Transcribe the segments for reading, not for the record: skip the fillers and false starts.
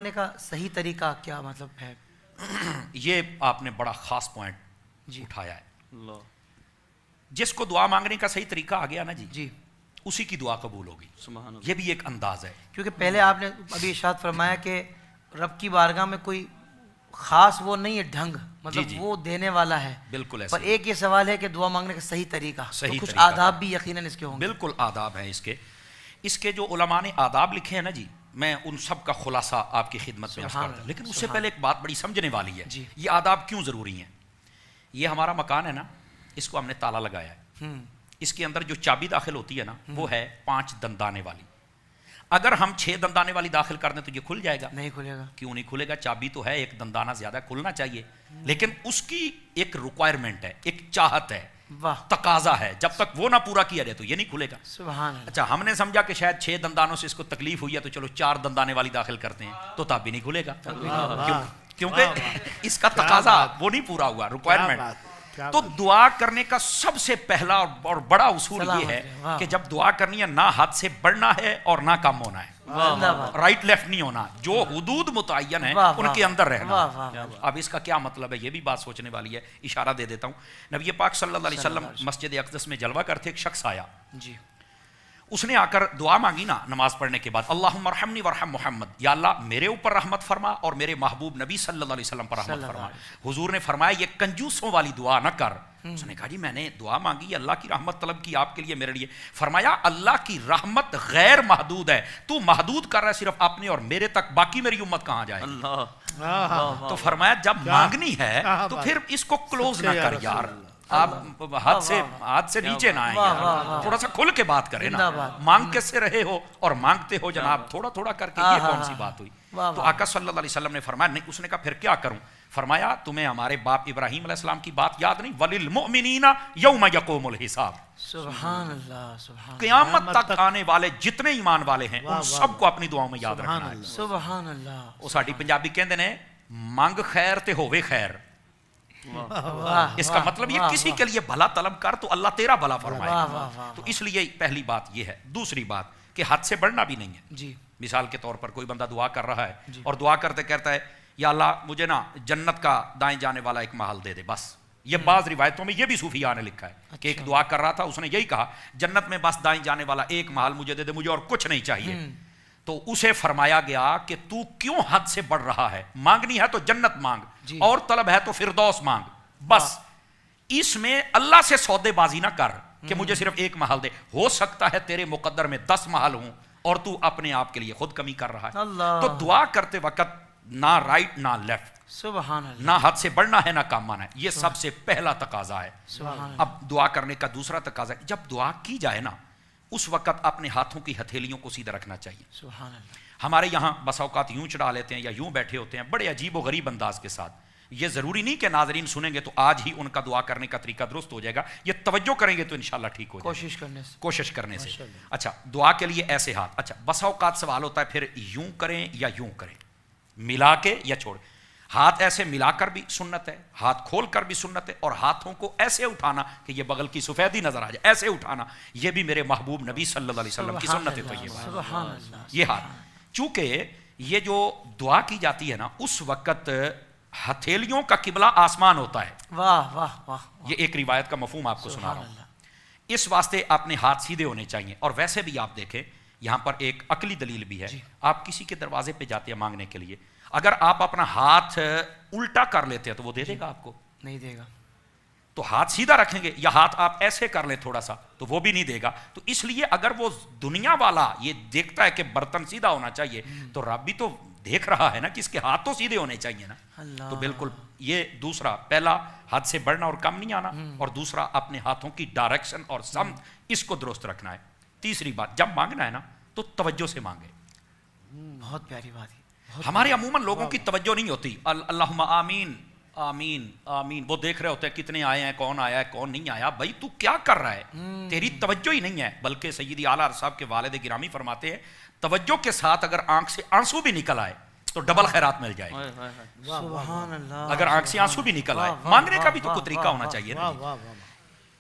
مانگنے کا صحیح طریقہ کیا مطلب ہے؟ یہ آپ نے بڑا خاص پوائنٹ اٹھایا ہے. اللہ جس کو دعا مانگنے کا صحیح طریقہ آ گیا نا جی اسی کی دعا قبول ہوگی. سبحان اللہ. یہ بھی ایک انداز ہے. کیونکہ پہلے آپ نے ابھی ارشاد فرمایا کہ رب کی بارگاہ میں کوئی خاص وہ نہیں ہے ڈھنگ، مطلب جی. وہ دینے والا ہے. بالکل پر ایسے ایک یہ سوال ہے کہ دعا مانگنے کا صحیح طریقہ، صحیح تو کچھ طریقہ آداب بھی یقیناً اس کے ہوں گے. بالکل آداب ہیں اس کے جو علماء نے آداب لکھے ہیں نا جی، میں ان سب کا خلاصہ آپ کی خدمت میں عرض کرتا ہوں. لیکن اس سے پہلے ایک بات بڑی سمجھنے والی ہے. جی. یہ آداب کیوں ضروری ہیں؟ یہ ہمارا مکان ہے نا، اس کو ہم نے تالا لگایا ہے. اس کے اندر جو چابی داخل ہوتی ہے نا وہ ہے 5 دندانے والی. اگر ہم 6 دندانے والی داخل کر دیں تو یہ کھل جائے گا؟ نہیں کھلے گا. کیوں نہیں کھلے گا؟ چابی تو ہے، ایک دندانہ زیادہ کھلنا چاہیے، لیکن اس کی ایک ریکوائرمنٹ ہے، ایک چاہت ہے، واہ تقاضا ہے. جب تک وہ نہ پورا کیا جائے تو یہ نہیں کھلے گا. سبحان اللہ. اچھا ہم نے سمجھا کہ شاید 6 دندانوں سے اس کو تکلیف ہوئی ہے تو چلو 4 دندانے والی داخل کرتے ہیں، تو تب بھی نہیں کھلے گا. کیونکہ اس کا تقاضا وہ نہیں پورا ہوا، ریکوائرمنٹ. تو دعا کرنے کا سب سے پہلا اور بڑا اصول یہ ہے کہ جب دعا کرنی ہے نہ حد سے بڑھنا ہے اور نہ کم ہونا ہے. رائٹ لیفٹ نہیں ہونا، جو حدود متعین ہیں ان کے اندر رہنا. اب اس کا کیا مطلب ہے یہ بھی بات سوچنے والی ہے. اشارہ دے دیتا ہوں. نبی پاک صلی اللہ علیہ وسلم مسجد اقدس میں جلوہ کرتے، ایک شخص آیا، جی اس نے آ کر دعا مانگی نا نماز پڑھنے کے بعد، اللہم ارحمنی ورحم محمد، یا اللہ میرے اوپر رحمت فرما اور میرے محبوب نبی صلی اللہ علیہ وسلم پر رحمت فرما. حضور نے فرمایا یہ کنجوسوں والی دعا نہ کر. اس نے کہا جی میں نے دعا مانگی، اللہ کی رحمت طلب کی آپ کے لیے میرے لیے. فرمایا اللہ کی رحمت غیر محدود ہے، تو محدود کر رہا ہے صرف اپنے اور میرے تک، باقی میری امت کہاں جائے گی؟ اللہ تو فرمایا جب مانگنی ہے تو پھر اس کو کلوز نہ کر یار، آپ ہاتھ سے نیچے نہ آئیں یار، تھوڑا سا کھل کے بات کریں نا. مانگ کس سے رہے ہو اور مانگتے ہو جناب تھوڑا تھوڑا کر کے، یہ کون سی بات ہوئی؟ تو آقا صلی اللہ علیہ وسلم نے فرمایا نہیں. اس نے کہا پھر کیا کروں؟ فرمایا تمہیں ہمارے باپ ابراہیم علیہ السلام کی بات یاد نہیں؟ وَلِلْمُؤْمِنِينَ يَوْمَ يَقُومُ الْحِسَابُ. سبحان اللہ سبحان قیامت تک آنے والے جتنے ایمان والے ہیں ان سب کو اپنی دعاؤں میں یاد رکھنا ہے. سبحان اللہ. وہ ساڈی پنجابی کہندے نے مانگ خیر تے ہووے خیر. اس کا مطلب یہ کسی کے لیے بھلا طلب کر تو اللہ تیرا بھلا فرمائے گا. تو اس لیے پہلی بات یہ ہے. دوسری بات کہ حد سے بڑھنا بھی نہیں ہے. جی مثال کے طور پر کوئی بندہ دعا کر رہا ہے اور دعا کرتے کہتا ہے یا اللہ مجھے نا جنت کا دائیں جانے والا ایک محل دے دے بس. یہ بعض روایتوں میں یہ بھی صوفیاء نے لکھا ہے کہ ایک دعا کر رہا تھا، اس نے یہی کہا جنت میں بس دائیں جانے والا ایک محل مجھے دے دے، مجھے اور کچھ نہیں چاہیے. تو اسے فرمایا گیا کہ تو کیوں حد سے بڑھ رہا ہے؟ مانگنی ہے تو جنت مانگ، اور طلب ہے تو فردوس مانگ. بس اس میں اللہ سے سودے بازی نہ کر کہ مجھے صرف ایک محل دے. ہو سکتا ہے تیرے مقدر میں 10 محل ہوں اور تو اپنے آپ کے لیے خود کمی کر رہا ہے. تو دعا کرتے وقت نہ رائٹ نہ لیفٹ، سبحان اللہ. نہ حد سے بڑھنا ہے نہ کم آنا ہے. یہ سب سے پہلا تقاضا ہے. اب دعا کرنے کا دوسرا تقاضا ہے جب دعا کی جائے نا اس وقت اپنے ہاتھوں کی ہتھیلیوں کو سیدھا رکھنا چاہیے. سبحان اللہ. ہمارے یہاں بسا اوقات یوں چڑھا لیتے ہیں یا یوں بیٹھے ہوتے ہیں بڑے عجیب و غریب انداز کے ساتھ. یہ ضروری نہیں کہ ناظرین سنیں گے تو آج ہی ان کا دعا کرنے کا طریقہ درست ہو جائے گا. یہ توجہ کریں گے تو انشاءاللہ ٹھیک ہو جائے گا کوشش کرنے سے. اچھا دعا کے لیے ایسے ہاتھ. اچھا بسا اوقات سوال ہوتا ہے پھر یوں کریں یا یوں کریں، ملا کے یا چھوڑ. ہاتھ ایسے ملا کر بھی سنت ہے، ہاتھ کھول کر بھی سنت ہے، اور ہاتھوں کو ایسے اٹھانا کہ یہ بغل کی سفیدی نظر آ جائے، ایسے اٹھانا یہ بھی میرے محبوب نبی صلی اللہ علیہ وسلم کی سنت ہے. تو یہ ہاتھ چونکہ یہ جو دعا کی جاتی ہے نا اس وقت ہتھیلیوں کا قبلہ آسمان ہوتا ہے. واہ واہ واہ. یہ ایک روایت کا مفہوم آپ کو سنا رہا ہوں. اس واسطے اپنے ہاتھ سیدھے ہونے چاہیے. اور ویسے بھی آپ دیکھیں یہاں پر ایک عقلی دلیل بھی ہے. آپ کسی کے دروازے پہ جاتے ہیں مانگنے کے لیے، اگر آپ اپنا ہاتھ الٹا کر لیتے ہیں تو وہ دے دے گا آپ کو؟ نہیں دے گا. تو ہاتھ سیدھا رکھیں گے یا ہاتھ آپ ایسے کر لیں تھوڑا سا تو وہ بھی نہیں دے گا. تو اس لیے اگر وہ دنیا والا یہ دیکھتا ہے کہ برتن سیدھا ہونا چاہیے تو رب بھی تو دیکھ رہا ہے نا کہ اس کے ہاتھ تو سیدھے ہونے چاہیے نا. تو بالکل یہ دوسرا، پہلا حد سے بڑھنا اور کم نہیں آنا، اور دوسرا اپنے ہاتھوں کی ڈائریکشن اور سمت اس کو درست رکھنا ہے. تیسری بات جب مانگنا ہے نا تو توجہ سے مانگے. بہت پیاری بات ہے. ہمارے عموماً لوگوں کی توجہ نہیں ہوتی. اللہم آمین آمین آمین، وہ دیکھ رہے ہوتے ہیں کتنے آئے ہیں، کون آیا ہے کون نہیں آیا. بھائی تو کیا کر رہا ہے؟ تیری توجہ ہی نہیں ہے. بلکہ سیدی اعلیٰ صاحب کے والد گرامی فرماتے ہیں توجہ کے ساتھ اگر آنکھ سے آنسو بھی نکل آئے تو ڈبل خیرات مل جائے. سبحان اللہ. اگر آنکھ سے آنسو بھی نکل آئے، مانگنے کا بھی تو کوئی طریقہ ہونا چاہیے نا.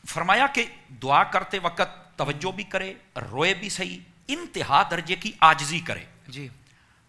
فرمایا کہ دعا کرتے وقت توجہ بھی کرے، روئے بھی صحیح، انتہا درجے کی عاجزی کرے. جی